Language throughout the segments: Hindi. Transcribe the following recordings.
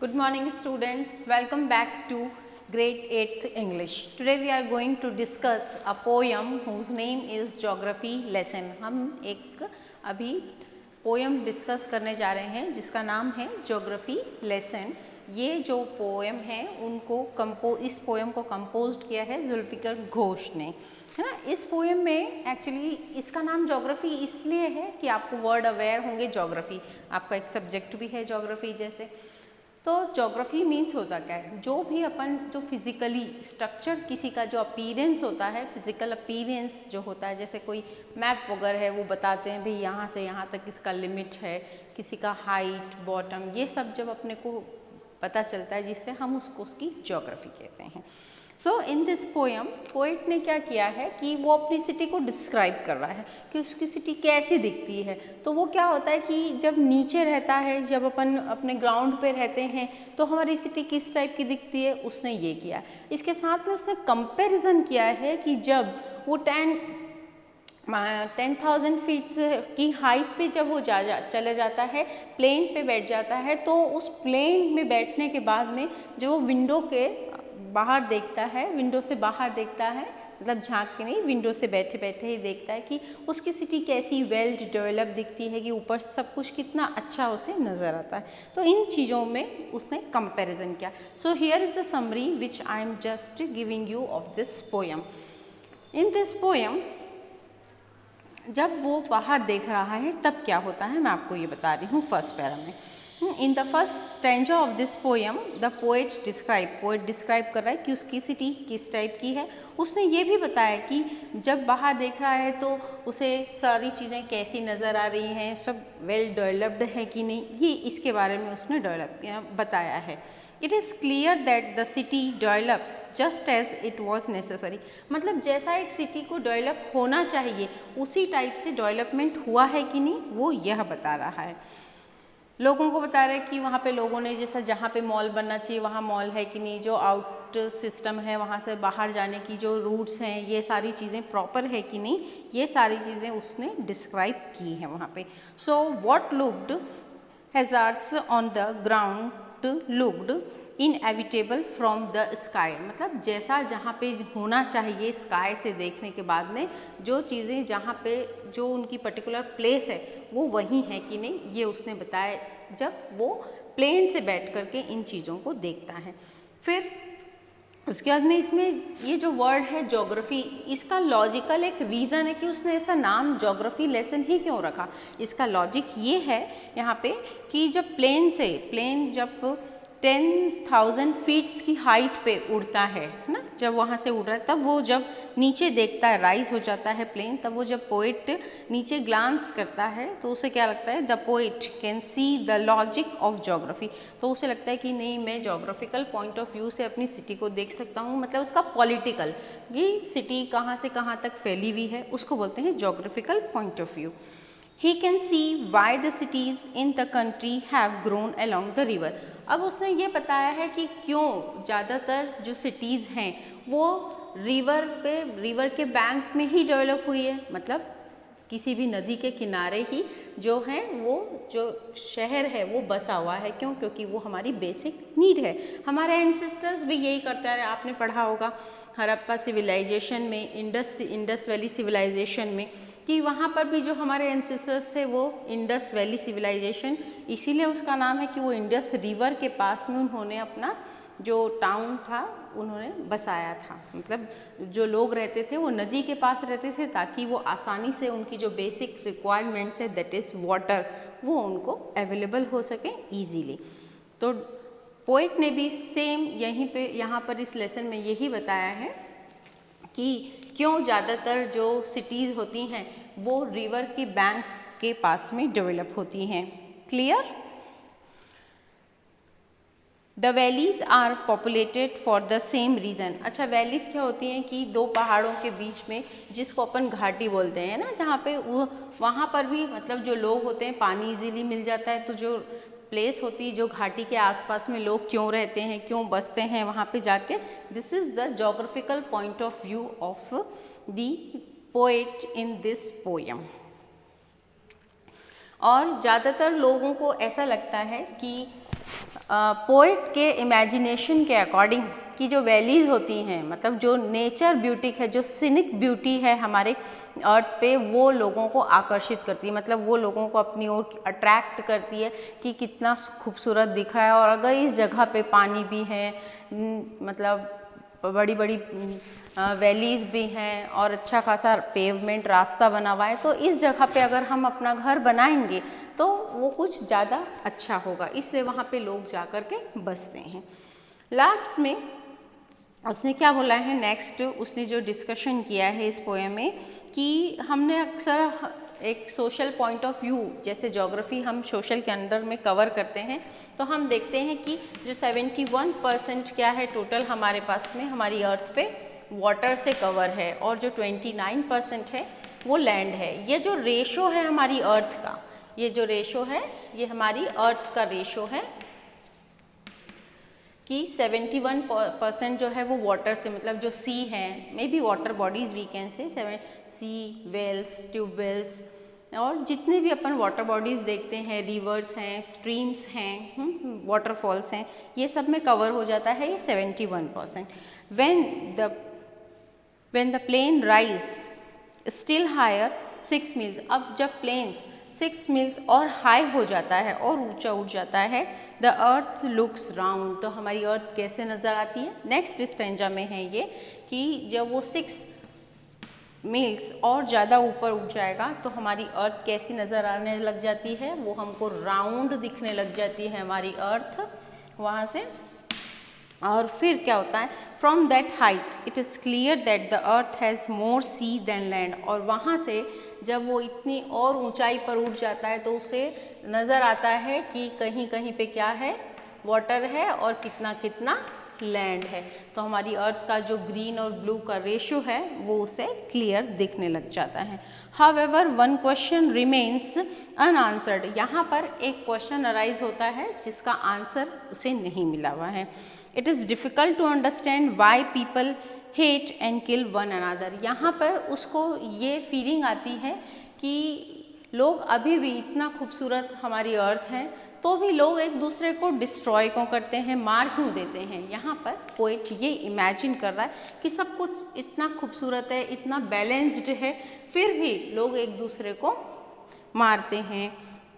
Good morning students, welcome back to grade 8th English. Today we are going to discuss a poem whose name is Geography Lesson. हम एक अभी पोएम डिस्कस करने जा रहे हैं जिसका नाम है Geography Lesson. ये जो पोएम है उनको इस पोएम को कंपोज्ड किया है जुल्फिकर घोष ने, है ना. इस पोएम में एक्चुअली इसका नाम ज्योग्राफी इसलिए है कि आपको वर्ड अवेयर होंगे. ज्योग्राफी आपका एक सब्जेक्ट भी है ज्योग्राफी जैसे. तो ज्योग्राफी मीन्स होता क्या है, जो भी अपन जो फिजिकली स्ट्रक्चर किसी का जो अपीयरेंस होता है, फिजिकल अपीयरेंस जो होता है, जैसे कोई मैप वगैरह है वो बताते हैं भाई यहाँ से यहाँ तक इसका लिमिट है, किसी का हाइट बॉटम, ये सब जब अपने को पता चलता है जिससे हम उसकी ज्योग्राफी कहते हैं. सो इन दिस पोएम पोइट ने क्या किया है कि वो अपनी सिटी को डिस्क्राइब कर रहा है कि उसकी सिटी कैसी दिखती है. तो वो क्या होता है कि जब नीचे रहता है, जब अपन अपने ग्राउंड पे रहते हैं तो हमारी सिटी किस टाइप की दिखती है, उसने ये किया. इसके साथ में उसने कंपैरिजन किया है कि जब वो 10,000 फीट की हाइट पे जब वो चला जाता है, प्लेन पे बैठ जाता है, तो उस प्लेन में बैठने के बाद में जो वो विंडो के बाहर देखता है, विंडो से बाहर देखता है, मतलब झांक के नहीं, विंडो से बैठे बैठे ही देखता है कि उसकी सिटी कैसी वेल डेवलप दिखती है, कि ऊपर सब कुछ कितना अच्छा उसे नज़र आता है. तो इन चीज़ों में उसने कंपैरिजन किया. So here is the summary which I am just giving you of this poem. In this poem जब वो बाहर देख रहा है तब क्या होता है मैं आपको ये बता रही हूँ फर्स्ट पैरा में. In the first stanza of this poem the poet describe कर रहा है कि उसकी सिटी किस टाइप की है. उसने ये भी बताया कि जब बाहर देख रहा है तो उसे सारी चीज़ें कैसी नज़र आ रही हैं, सब वेल डेवलप्ड है कि नहीं, ये इसके बारे में उसने बताया है. It is clear that the city develops just as it was necessary. मतलब जैसा एक सिटी को डेवलप होना चाहिए उसी टाइप से डेवलपमेंट हुआ है कि नहीं, वो यह बता रहा है. लोगों को बता रहा है कि वहाँ पे लोगों ने जैसा जहाँ पे मॉल बनना चाहिए वहाँ मॉल है कि नहीं, जो आउट सिस्टम है वहाँ से बाहर जाने की जो रूट्स हैं, ये सारी चीज़ें प्रॉपर है कि नहीं, ये सारी चीज़ें उसने डिस्क्राइब की हैं वहाँ पे. So what looked hazards on the ground looked inevitable from the sky. मतलब जैसा जहाँ पे होना चाहिए स्काई से देखने के बाद में जो चीज़ें जहाँ पे जो उनकी पर्टिकुलर प्लेस है वो वहीं है कि नहीं, ये उसने बताया जब वो प्लेन से बैठ करके इन चीज़ों को देखता है. फिर उसके बाद में इसमें ये जो वर्ड है ज्योग्राफी, इसका लॉजिकल एक रीज़न है कि उसने ऐसा नाम ज्योग्राफी लेसन ही क्यों रखा. इसका लॉजिक ये है यहाँ पे कि जब प्लेन जब 10,000 फीट्स की हाइट पे उड़ता है ना, जब वहाँ से उड़ रहा है तब वो जब नीचे देखता है, राइज हो जाता है प्लेन, तब वो जब पोइट नीचे ग्लांस करता है तो उसे क्या लगता है, the poet can see the logic of geography. तो उसे लगता है कि नहीं, मैं ज्योग्राफिकल पॉइंट ऑफ व्यू से अपनी सिटी को देख सकता हूँ. मतलब उसका पॉलिटिकल कि सिटी कहाँ से कहाँ तक फैली हुई है उसको बोलते हैं geographical point of view. He can see why the cities in the country have grown along the river. अब उसने ये बताया है कि क्यों ज़्यादातर जो सिटीज़ हैं वो रिवर के बैंक में ही डेवलप हुई है. मतलब किसी भी नदी के किनारे ही जो है वो जो शहर है वो बसा हुआ है. क्यों? क्योंकि वो हमारी बेसिक नीड है. हमारे एंसेस्टर्स भी यही करते हैं. आपने पढ़ा होगा हड़प्पा सिविलाइजेशन में, इंडस वैली सिविलाइजेशन में, कि वहाँ पर भी जो हमारे एंसेस्टर्स थे वो इंडस वैली सिविलाइजेशन, इसीलिए उसका नाम है कि वो इंडस रिवर के पास में उन्होंने अपना जो टाउन था उन्होंने बसाया था. मतलब जो लोग रहते थे वो नदी के पास रहते थे ताकि वो आसानी से उनकी जो बेसिक रिक्वायरमेंट्स है दैट इज़ वाटर, वो उनको अवेलेबल हो सके ईजीली. तो पोइट ने भी सेम यहाँ पर इस लेसन में यही बताया है कि क्यों ज़्यादातर जो सिटीज़ होती हैं वो रिवर की बैंक के पास में डेवलप होती हैं. Clear? The valleys are populated for the same reason. अच्छा, वैलीज़ क्या होती हैं कि दो पहाड़ों के बीच में, जिसको अपन घाटी बोलते हैं ना, जहाँ पे वहाँ पर भी मतलब जो लोग होते हैं पानी इजीली मिल जाता है. तो जो प्लेस होती है जो घाटी के आसपास में लोग क्यों रहते हैं, क्यों बसते हैं वहाँ पे जाके, this is the geographical point of view of the poet in this poem. और ज़्यादातर लोगों को ऐसा लगता है कि पोएट के इमेजिनेशन के अकॉर्डिंग कि जो वैलीज होती हैं, मतलब जो नेचर ब्यूटी है, जो सीनिक ब्यूटी है हमारे अर्थ पे, वो लोगों को आकर्षित करती है, मतलब वो लोगों को अपनी ओर अट्रैक्ट करती है कि कितना खूबसूरत दिख रहा है। और अगर इस जगह पे पानी भी है, मतलब बड़ी बड़ी वैलीज भी हैं और अच्छा खासा पेवमेंट रास्ता बना हुआ है, तो इस जगह पे अगर हम अपना घर बनाएंगे तो वो कुछ ज़्यादा अच्छा होगा, इसलिए वहाँ पे लोग जा कर के बसते हैं। लास्ट में उसने क्या बोला है, नेक्स्ट उसने जो डिस्कशन किया है इस पोएम में कि हमने अक्सर एक सोशल पॉइंट ऑफ व्यू, जैसे ज्योग्राफी हम सोशल के अंदर में कवर करते हैं, तो हम देखते हैं कि जो 71% क्या है टोटल हमारे पास में हमारी अर्थ पे वाटर से कवर है, और जो 29% है वो लैंड है। ये जो रेशो है हमारी अर्थ का, ये जो रेशो है ये हमारी अर्थ का रेशो है कि 71% जो है वो वाटर से, मतलब जो सी है, maybe water bodies we can say, sea, Wales, tube wells और जितने भी अपन वाटर बॉडीज़ देखते हैं, रिवर्स हैं, स्ट्रीम्स हैं, वाटरफॉल्स हैं, ये सब में कवर हो जाता है ये 71%। when the plane rise still higher 6 meals, अब जब प्लेन्स 6 मील्स और हाई हो जाता है और ऊंचा उठ जाता है, द अर्थ लुक्स राउंड, तो हमारी अर्थ कैसे नज़र आती है। नेक्स्ट स्टेंजा में है ये कि जब वो 6 मील्स और ज़्यादा ऊपर उठ जाएगा तो हमारी अर्थ कैसी नज़र आने लग जाती है, वो हमको राउंड दिखने लग जाती है हमारी अर्थ वहाँ से। और फिर क्या होता है, from that height it is clear that the earth has more sea than land, और वहाँ से जब वो इतनी और ऊंचाई पर उठ जाता है तो उसे नज़र आता है कि कहीं कहीं पे क्या है, वाटर है और कितना कितना लैंड है। तो हमारी अर्थ का जो ग्रीन और ब्लू का रेशो है वो उसे क्लियर दिखने लग जाता है। However one question remains unanswered, यहाँ पर एक क्वेश्चन अराइज होता है जिसका आंसर उसे नहीं मिला हुआ है। It is difficult to understand why people hate and kill one another, यहाँ पर उसको ये फीलिंग आती है कि लोग अभी भी इतना खूबसूरत हमारी अर्थ है तो भी लोग एक दूसरे को डिस्ट्रॉय क्यों करते हैं, मार क्यों देते हैं। यहाँ पर पोएट ये इमेजिन कर रहा है कि सब कुछ इतना खूबसूरत है, इतना बैलेंस्ड है, फिर भी लोग एक दूसरे को मारते हैं,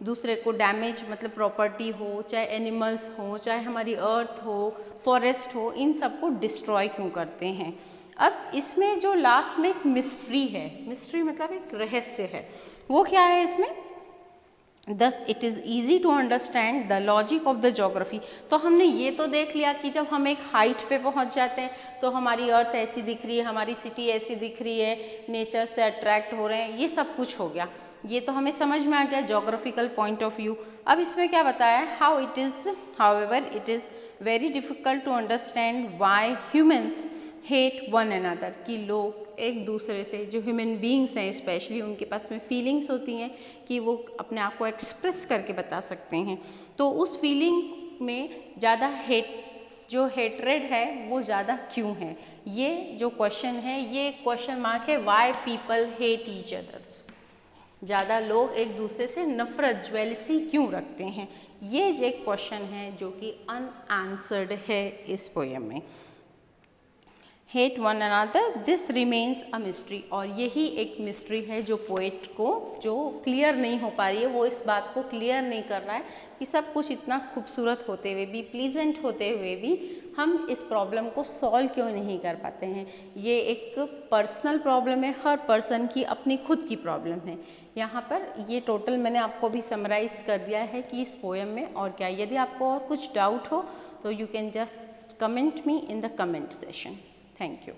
दूसरे को डैमेज, मतलब प्रॉपर्टी हो, चाहे एनिमल्स हो, चाहे हमारी अर्थ हो, फॉरेस्ट हो, इन सबको डिस्ट्रॉय क्यों करते हैं। अब इसमें जो लास्ट में एक मिस्ट्री है, मिस्ट्री मतलब एक रहस्य है, वो क्या है इसमें, Thus it is easy to understand the logic of the geography। तो हमने ये तो देख लिया कि जब हम एक हाइट पे पहुंच जाते हैं तो हमारी अर्थ ऐसी दिख रही है, हमारी सिटी ऐसी दिख रही है, नेचर से अट्रैक्ट हो रहे हैं, ये सब कुछ हो गया, ये तो हमें समझ में आ गया जोग्राफिकल पॉइंट ऑफ व्यू। अब इसमें क्या बताया है, how it is, however it is very difficult to understand why humans hate one another, कि लोग एक दूसरे से, जो ह्यूमन बींग्स हैं स्पेशली, उनके पास में फीलिंग्स होती हैं कि वो अपने आप को एक्सप्रेस करके बता सकते हैं, तो उस फीलिंग में ज़्यादा जो हेट्रेड है वो ज़्यादा क्यों है, ये जो क्वेश्चन है ये क्वेश्चन मार्क है, Y people hate each others, ज़्यादा लोग एक दूसरे से नफरत, ज्वेलसी क्यों रखते हैं, ये एक क्वेश्चन है जो कि अनआंसर्ड है इस पोएम में। Hate one another this remains a mystery, और यही एक मिस्ट्री है जो पोएट को जो क्लियर नहीं हो पा रही है, वो इस बात को क्लियर नहीं कर रहा है कि सब कुछ इतना खूबसूरत होते हुए भी, प्लीजेंट होते हुए भी हम इस प्रॉब्लम को सॉल्व क्यों नहीं कर पाते हैं। ये एक पर्सनल प्रॉब्लम है, हर पर्सन की अपनी खुद की प्रॉब्लम है। यहाँ पर ये टोटल मैंने आपको भी समराइज़ कर दिया है कि इस पोएम में और क्या। यदि आपको और कुछ डाउट हो तो you can just comment me in the comment session. Thank you.